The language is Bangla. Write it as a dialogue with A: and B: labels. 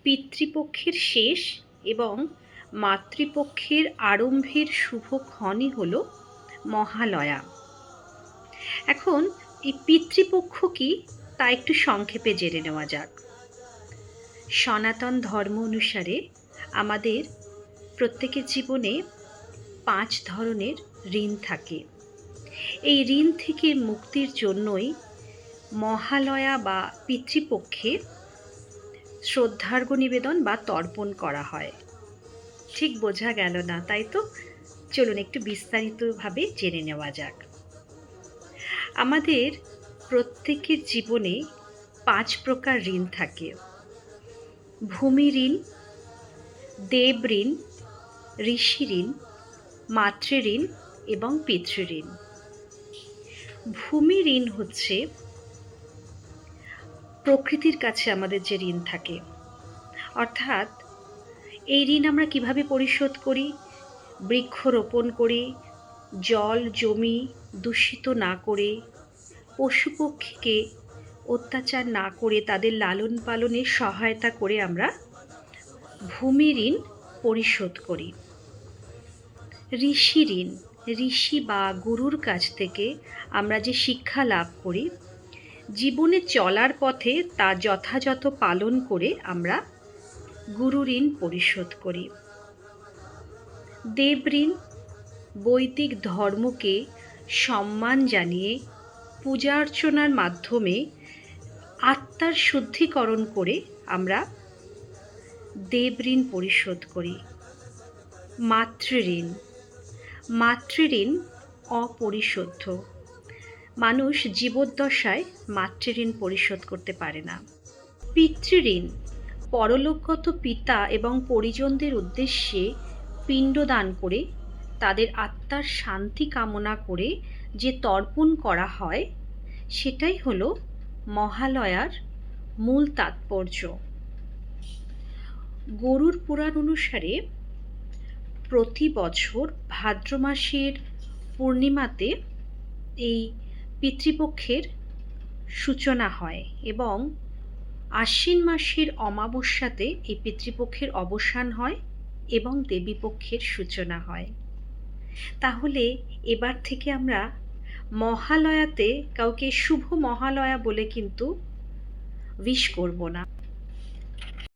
A: পিতৃপক্ষের শেষ এবং মাতৃপক্ষের আরম্ভের শুভক্ষণই হল মহালয়া। এখন এই পিতৃপক্ষ কি তা একটু সংক্ষেপে জেনে নেওয়া যাক। সনাতন ধর্ম অনুসারে আমাদের প্রত্যেকের জীবনে 5 ধরনের ঋণ থাকে। এই ঋণ থেকে মুক্তির জন্যই মহালয়া বা পিতৃপক্ষে শ্রদ্ধার্ঘ্য নিবেদন বা তর্পণ করা হয়। ঠিক বোঝা গেল না, তাই তো? চলুন একটু বিস্তারিতভাবে জেনে নেওয়া যাক। আমাদের প্রত্যেকের জীবনে 5 প্রকার ঋণ থাকে। ভূমি ঋণ, দেব ঋণ, ঋষি ঋণ, মাতৃঋণ এবং পিতৃঋণ। ভূমি ঋণ হচ্ছে প্রকৃতির কাছে আমাদের যে ঋণ থাকে, অর্থাৎ এই ঋণ আমরা কিভাবে পরিশোধ করি? বৃক্ষরোপণ করে, জল জমি দূষিত না করে, পশু পক্ষীকে অত্যাচার না করে তাদের লালন পালনে সহায়তা করে আমরা ভূমি ঋণ পরিশোধ করি। ঋষি ঋণ, ঋষি বা গুরুর কাছ থেকে আমরা যে শিক্ষা লাভ করি, জীবনে চলার পথে তা যথাযথ পালন করে আমরা গুরু ঋণ পরিশোধ করি। দেব ঋণ, বৈদিক ধর্মকে সম্মান জানিয়ে পূজা অর্চনার মাধ্যমে আত্মার শুদ্ধিকরণ করে আমরা দেব ঋণ পরিশোধ করি। মাতৃঋণ, মাতৃঋণ অপরিশোধ্য। মানুষ জীবদ্দশায় মাতৃঋণ পরিশোধ করতে পারে না। পিতৃঋণ, পরলোকগত পিতা এবং পরিজনদের উদ্দেশ্যে পিণ্ডদান করে তাদের আত্মার শান্তি কামনা করে যে তর্পণ করা হয়, সেটাই হলো মহালয়ার মূল তাৎপর্য। গরুড় পুরাণ অনুসারে প্রতি বছর ভাদ্র মাসের পূর্ণিমাতে এই পিতৃপক্ষের সূচনা হয় এবং আশ্বিন মাসের অমাবস্যাতে এই পিতৃপক্ষের অবসান হয় এবং দেবীপক্ষের সূচনা হয়। তাহলে এবার থেকে আমরা মহালয়াতে কাউকে শুভ মহালয়া বলে কিন্তু উইশ করব না।